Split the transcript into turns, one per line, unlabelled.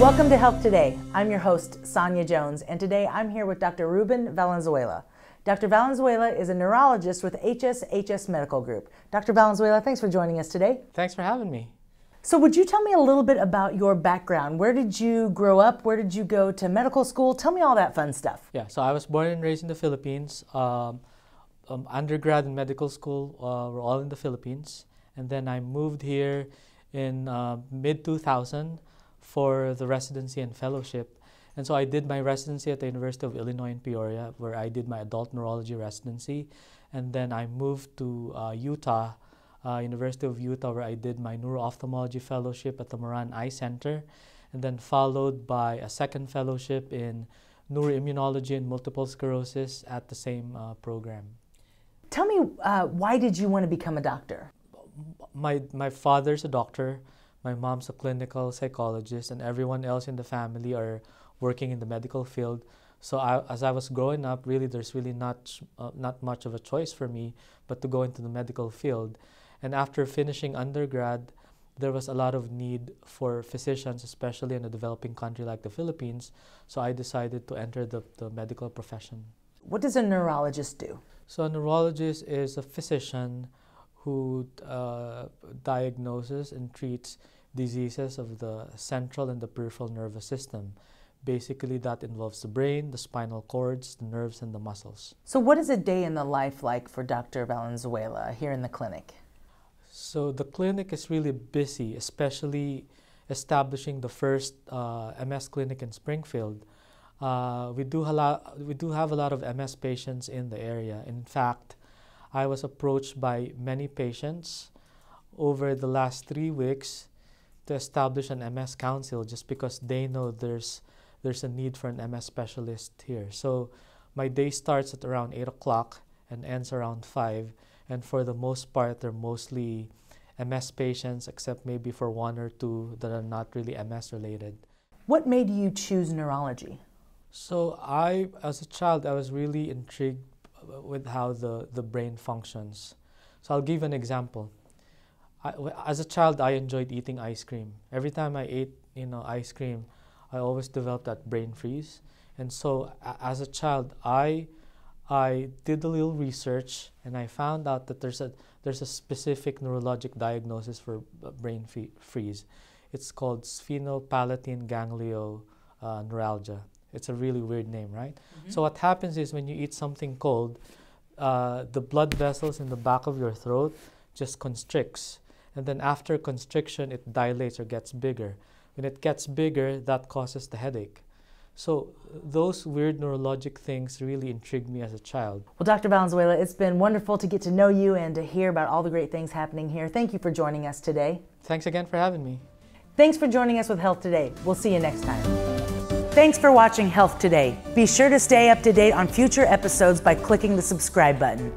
Welcome to Health Today. I'm your host, Sonia Jones, and today I'm here with Dr. Reuben Valenzuela. Dr. Valenzuela is a neurologist with HS Medical Group. Dr. Valenzuela, thanks for joining us today.
Thanks for having me.
So would you tell me a little bit about your background? Where did you grow up? Where did you go to medical school? Tell me all that fun stuff.
Yeah, so I was born and raised in the Philippines. Undergrad and medical school were all in the Philippines. And then I moved here in mid-2000 for the residency and fellowship. And so I did my residency at the University of Illinois in Peoria, where I did my adult neurology residency. And then I moved to Utah, University of Utah, where I did my neuro-ophthalmology fellowship at the Moran Eye Center, and then followed by a second fellowship in neuroimmunology and multiple sclerosis at the same program.
Tell me, why did you want to become a doctor?
My father's a doctor, my mom's a clinical psychologist, and everyone else in the family are working in the medical field. So as I was growing up, really there's really not much of a choice for me but to go into the medical field. And after finishing undergrad, there was a lot of need for physicians, especially in a developing country like the Philippines. So I decided to enter the medical profession.
What does a neurologist do?
So a neurologist is a physician who diagnoses and treats diseases of the central and the peripheral nervous system. Basically, that involves the brain, the spinal cords, the nerves, and the muscles.
So what is a day in the life like for Dr. Valenzuela here in the clinic?
So the clinic is really busy, especially establishing the first MS clinic in Springfield. We do have a lot of MS patients in the area. In fact, I was approached by many patients over the last 3 weeks to establish an MS council just because they know there's a need for an MS specialist here. So my day starts at around 8 o'clock and ends around 5. And for the most part, they're mostly MS patients, except maybe for 1 or 2 that are not really MS related.
What made you choose neurology?
So as a child, I was really intrigued with how the brain functions. So I'll give an example. As a child, I enjoyed eating ice cream. Every time I ate, ice cream, I always developed that brain freeze. And so as a child, I did a little research and I found out that there's a specific neurologic diagnosis for brain freeze. It's called sphenopalatine ganglioneuralgia. It's a really weird name, right? Mm-hmm. So what happens is when you eat something cold, the blood vessels in the back of your throat just constricts. And then after constriction, it dilates or gets bigger. When it gets bigger, that causes the headache. So those weird neurologic things really intrigued me as a child.
Well, Dr. Valenzuela, it's been wonderful to get to know you and to hear about all the great things happening here. Thank you for joining us today.
Thanks again for having me.
Thanks for joining us with Health Today. We'll see you next time. Thanks for watching Health Today. Be sure to stay up to date on future episodes by clicking the subscribe button.